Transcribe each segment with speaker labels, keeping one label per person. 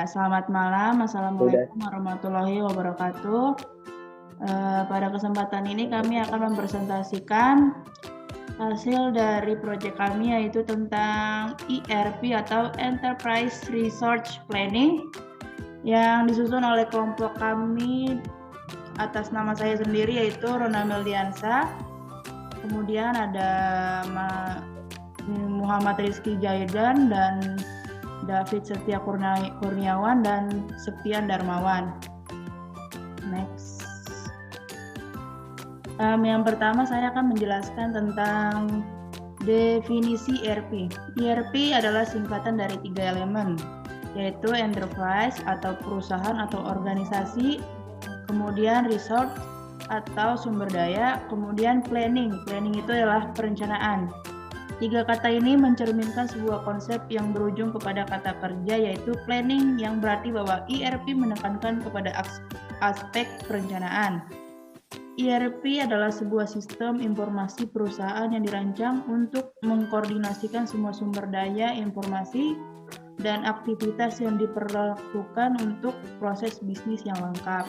Speaker 1: selamat malam. Assalamualaikum warahmatullahi wabarakatuh. Pada kesempatan ini kami akan mempresentasikan hasil dari proyek kami, yaitu tentang ERP atau Enterprise Resource Planning yang disusun oleh kelompok kami atas nama saya sendiri, yaitu Rona Meldiansa. Kemudian ada Muhammad Rizky Jaidan dan David Setia Kurniawan dan Septian Darmawan. Next. Yang pertama saya akan menjelaskan tentang definisi ERP. ERP adalah singkatan dari 3 elemen, yaitu enterprise atau perusahaan atau organisasi, kemudian resource atau sumber daya, kemudian planning. Planning itu adalah perencanaan. 3 kata ini mencerminkan sebuah konsep yang berujung kepada kata kerja, yaitu planning, yang berarti bahwa ERP menekankan kepada aspek perencanaan. ERP adalah sebuah sistem informasi perusahaan yang dirancang untuk mengkoordinasikan semua sumber daya informasi dan aktivitas yang diperlakukan untuk proses bisnis yang lengkap.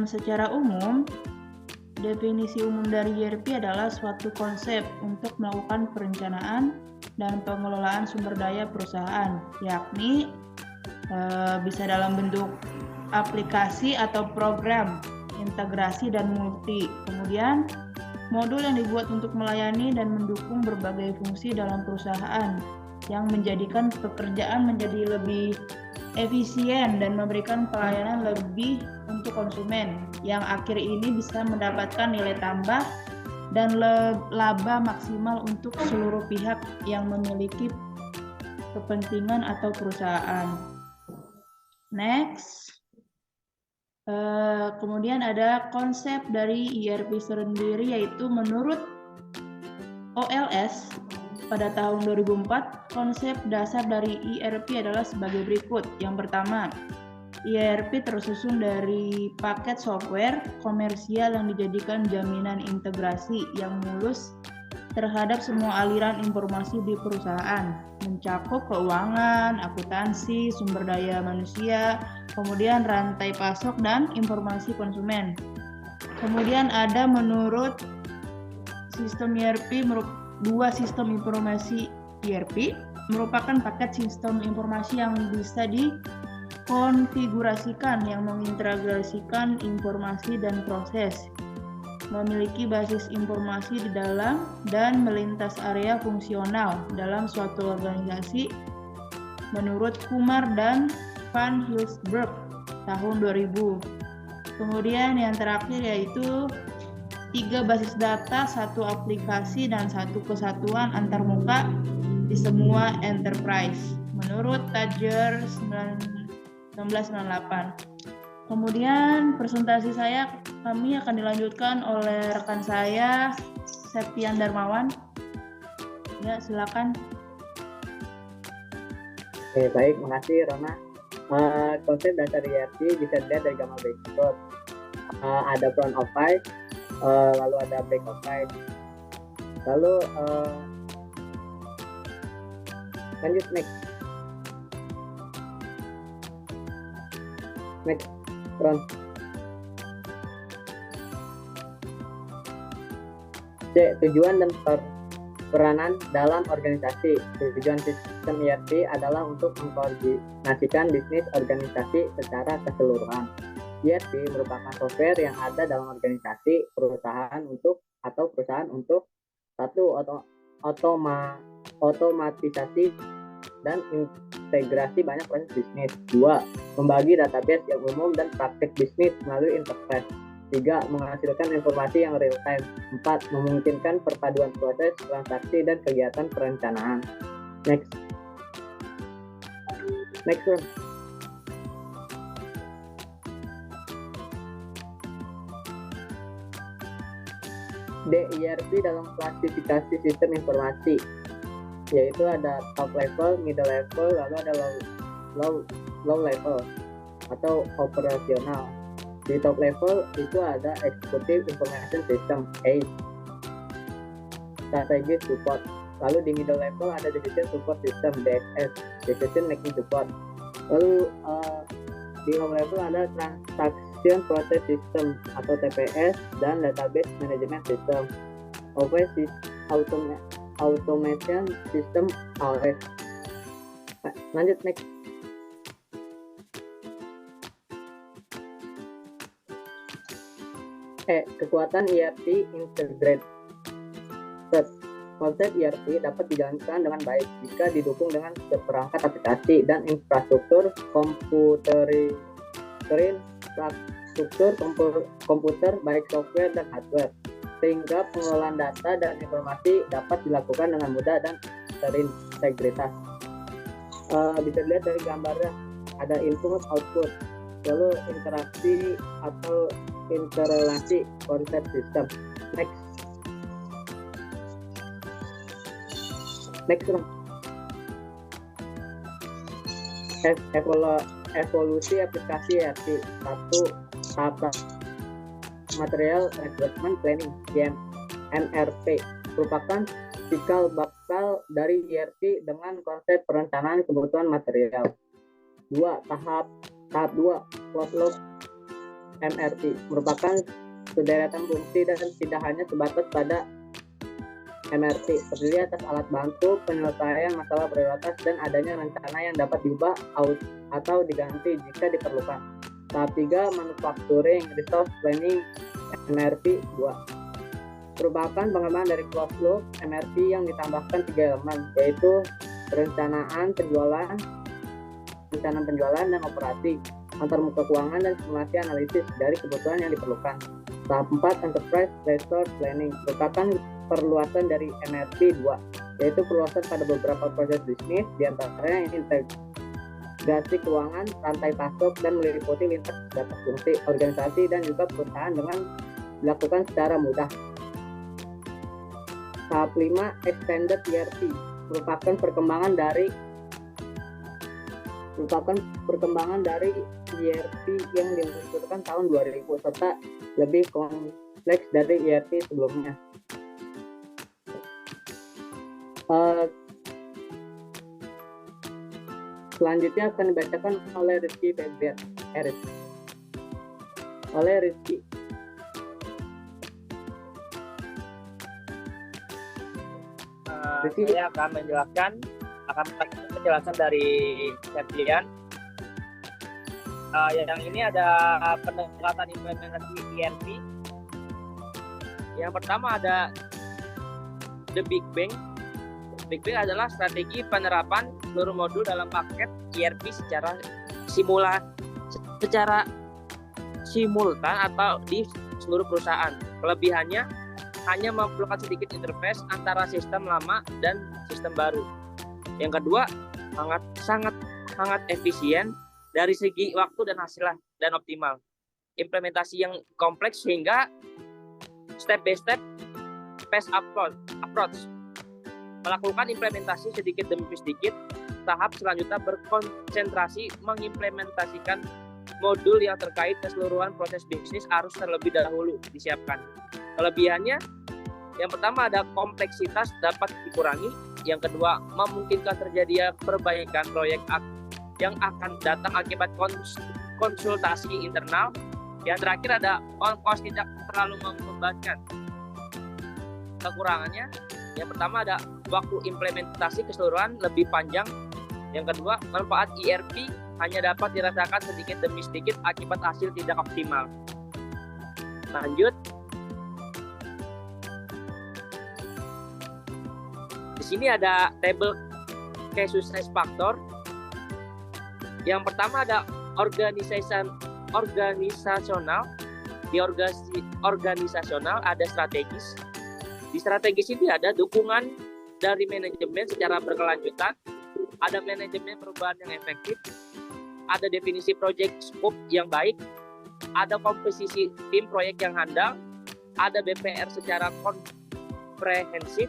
Speaker 1: Secara umum, definisi umum dari ERP adalah suatu konsep untuk melakukan perencanaan dan pengelolaan sumber daya perusahaan, yakni bisa dalam bentuk aplikasi atau program, integrasi dan multi. Kemudian, modul yang dibuat untuk melayani dan mendukung berbagai fungsi dalam perusahaan yang menjadikan pekerjaan menjadi lebih efisien dan memberikan pelayanan lebih untuk konsumen, yang akhir ini bisa mendapatkan nilai tambah dan laba maksimal untuk seluruh pihak yang memiliki kepentingan atau perusahaan. Next. Kemudian ada konsep dari ERP sendiri, yaitu menurut OLS pada tahun 2004, konsep dasar dari ERP adalah sebagai berikut. Yang pertama, ERP tersusun dari paket software komersial yang dijadikan jaminan integrasi yang mulus terhadap semua aliran informasi di perusahaan, mencakup keuangan, akuntansi, sumber daya manusia, kemudian rantai pasok dan informasi konsumen. Kemudian ada menurut sistem ERP, 2 sistem informasi ERP merupakan paket sistem informasi yang bisa dikonfigurasikan, yang mengintegrasikan informasi dan proses, memiliki basis informasi di dalam dan melintas area fungsional dalam suatu organisasi menurut Kumar dan Van Hilsberg tahun 2000. Kemudian yang terakhir yaitu 3 basis data, 1 aplikasi, dan 1 kesatuan antarmuka di semua enterprise menurut Tadger 1998. Kemudian presentasi kami akan dilanjutkan oleh rekan saya Septian Darmawan. Ya, silakan.
Speaker 2: Oke, baik, makasih Rona. Konsep dasar ERP bisa dilihat dari gambar berikut. Ada front office, lalu ada back office. Lalu lanjut next front. C. Tujuan dan peranan dalam organisasi. Tujuan sistem ERP adalah untuk mengkoordinasikan bisnis organisasi secara keseluruhan. ERP merupakan software yang ada dalam organisasi perusahaan untuk satu, otomatisasi dan integrasi banyak proses bisnis. 2. Membagi database yang umum dan praktek bisnis melalui interface. 3. Menghasilkan informasi yang real time. 4. Memungkinkan perpaduan proses, transaksi, dan kegiatan perencanaan. Next one. D. ERP dalam klasifikasi sistem informasi, yaitu ada top level, middle level, lalu ada low level atau operasional. Di top level itu ada Executive Information System, AIS, Strategic Support, Lalu di middle level ada decision support system DSS, decision making support. Lalu di low level ada transaction process system atau TPS dan database management system, office automation system AOS. Lanjut next. Kekuatan ERP integrated. Konsep ERP dapat dijalankan dengan baik jika didukung dengan seperangkat aplikasi dan infrastruktur komputer baik software dan hardware, sehingga pengelolaan data dan informasi dapat dilakukan dengan mudah dan terintegritas. Bisa dilihat dari gambarnya, ada input output, lalu interaksi atau interrelasi konsep sistem. Next dong. Evolusi aplikasi ERP. 1. Tahap material requirement planning MRP merupakan cikal bakal dari ERP dengan konsep perencanaan kebutuhan material. 2. Tahap 2 closed loop MRP merupakan sederetan fungsi dan tidak hanya sebatas pada MRP, terdiri atas alat bantu penyelesaian masalah prioritas dan adanya rencana yang dapat diubah atau diganti jika diperlukan. Tahap 3 manufacturing resource planning MRP 2 merupakan pengembangan dari closed loop MRP yang ditambahkan 3 elemen, yaitu perencanaan penjualan dan operasi, antarmuka keuangan, dan simulasi analisis dari kebutuhan yang diperlukan. Tahap 4 enterprise resource planning merupakan perluasan dari MRP 2, yaitu perluasan pada beberapa proses bisnis, diantaranya integrasi keuangan, rantai pasok, dan meliputi lintas data fungsi, organisasi, dan juga perusahaan dengan dilakukan secara mudah. Tahap 5 extended ERP merupakan perkembangan dari ERP yang diluncurkan tahun 2000 serta lebih kompleks dari ERP sebelumnya. Selanjutnya akan dibacakan oleh Rizky Febrian. Rizky.
Speaker 3: Saya akan menjelaskan penjelasan dari Febrian. Yang ini ada pendekatan implementasi ERP. Yang pertama ada The Big Bang. Big Bang adalah strategi penerapan seluruh modul dalam paket ERP secara simultan atau di seluruh perusahaan. Kelebihannya hanya memerlukan sedikit interface antara sistem lama dan sistem baru. Yang kedua, sangat efisien dari segi waktu dan hasil dan optimal. Implementasi yang kompleks sehingga step by step phase approach. Melakukan implementasi sedikit demi sedikit, tahap selanjutnya berkonsentrasi mengimplementasikan modul yang terkait keseluruhan proses bisnis harus terlebih dahulu disiapkan. Kelebihannya, yang pertama ada kompleksitas dapat dikurangi, yang kedua memungkinkan terjadinya perbaikan proyek yang akan datang akibat konsultasi internal, yang terakhir ada ongkos tidak terlalu membebankan. Kekurangannya, yang pertama ada waktu implementasi keseluruhan lebih panjang. Yang kedua, manfaat ERP hanya dapat dirasakan sedikit demi sedikit akibat hasil tidak optimal. Lanjut. Di sini ada tabel key success factor. Yang pertama ada organisasional. Di organisasional ada strategis. Di strategis ini ada dukungan dari manajemen secara berkelanjutan, ada manajemen perubahan yang efektif, ada definisi project scope yang baik, ada komposisi tim proyek yang handal, ada BPR secara komprehensif,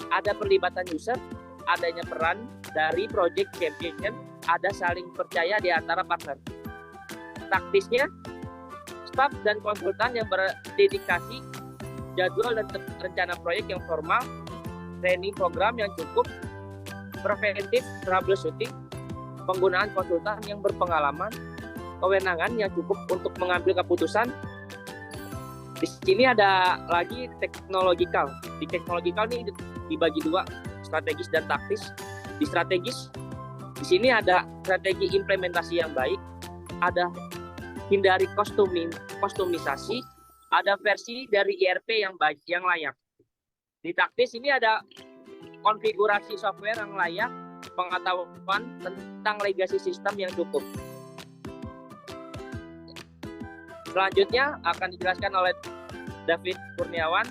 Speaker 3: ada perlibatan user, adanya peran dari project champion, ada saling percaya di antara partner. Taktisnya, staf dan konsultan yang berdedikasi, jadwal dan rencana proyek yang formal, training program yang cukup, preventif troubleshooting, penggunaan konsultan yang berpengalaman, kewenangan yang cukup untuk mengambil keputusan. Di sini ada lagi teknologikal. Di teknologikal ini dibagi dua, strategis dan taktis. Di strategis, di sini ada strategi implementasi yang baik, ada hindari kostumisasi, ada versi dari ERP yang baik, yang layak. Di taktis ini ada konfigurasi software yang layak, pengetahuan tentang legacy sistem yang cukup. Selanjutnya akan dijelaskan oleh David Kurniawan.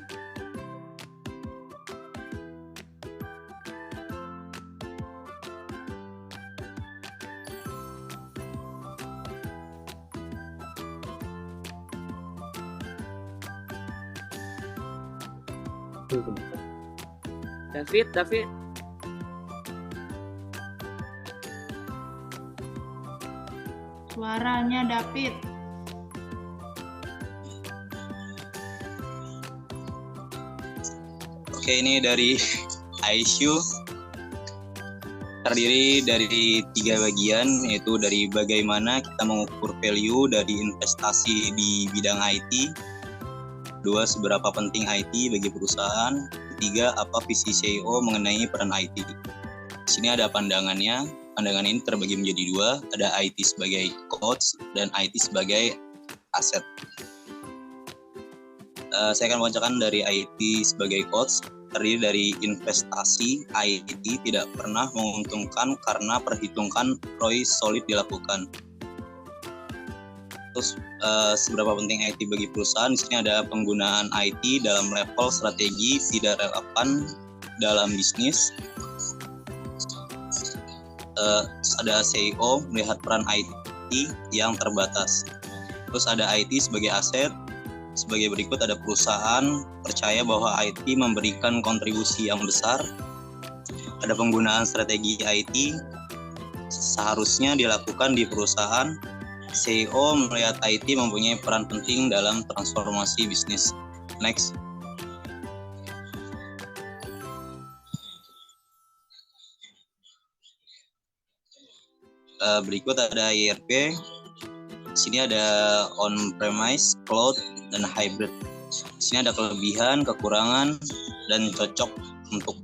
Speaker 3: David.
Speaker 1: Suaranya David.
Speaker 4: Oke, ini dari ISU terdiri dari 3 bagian, yaitu dari bagaimana kita mengukur value dari investasi di bidang IT, 2, seberapa penting IT bagi perusahaan, 3, apa visi CEO mengenai peran IT. Di sini ada pandangannya. Pandangan ini terbagi menjadi 2, ada IT sebagai cost dan IT sebagai aset. Saya akan membacakan dari IT sebagai cost, terdiri dari investasi IT tidak pernah menguntungkan karena perhitungkan ROI solid dilakukan. Terus seberapa penting IT bagi perusahaan? Di sini ada penggunaan IT dalam level strategi tidak relevan dalam bisnis. Ada CEO melihat peran IT yang terbatas. Terus ada IT sebagai aset. Sebagai berikut, ada perusahaan percaya bahwa IT memberikan kontribusi yang besar. Ada penggunaan strategi IT seharusnya dilakukan di perusahaan. CEO melihat IT mempunyai peran penting dalam transformasi bisnis. Next. Berikut ada ERP. Di sini ada on-premise, cloud, dan hybrid. Di sini ada kelebihan, kekurangan, dan cocok untuk.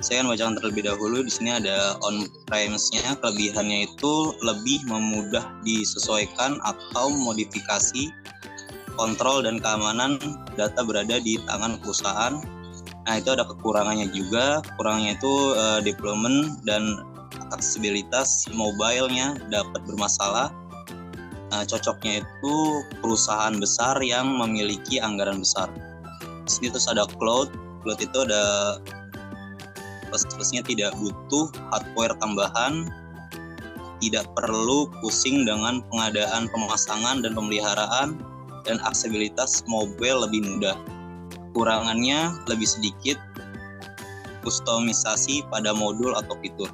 Speaker 4: Saya akan bacakan terlebih dahulu. Di sini ada on-premise-nya. Kelebihannya itu lebih memudah disesuaikan atau modifikasi, kontrol dan keamanan data berada di tangan perusahaan. Nah, itu ada kekurangannya juga. Kekurangannya itu deployment dan aksesibilitas mobile-nya dapat bermasalah. Cocoknya itu perusahaan besar yang memiliki anggaran besar. Di sini terus ada cloud. Cloud itu ada plus-plusnya, tidak butuh hardware tambahan, tidak perlu pusing dengan pengadaan pemasangan dan pemeliharaan, dan aksesibilitas mobile lebih mudah. Kekurangannya lebih sedikit kustomisasi pada modul atau fitur.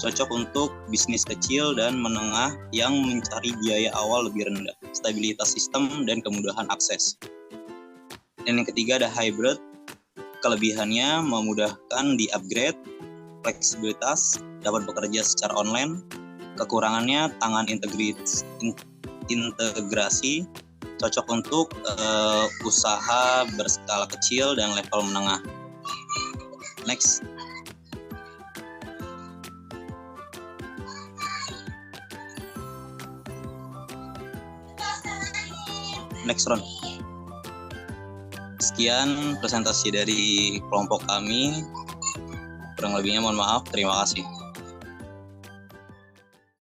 Speaker 4: Cocok untuk bisnis kecil dan menengah yang mencari biaya awal lebih rendah, stabilitas sistem, dan kemudahan akses. Dan yang ketiga ada hybrid. Kelebihannya memudahkan di-upgrade, fleksibilitas, dapat bekerja secara online. Kekurangannya tangan integrasi, cocok untuk usaha berskala kecil dan level menengah. Next. Next round. Sekian presentasi dari kelompok kami. Kurang lebihnya mohon maaf. Terima kasih.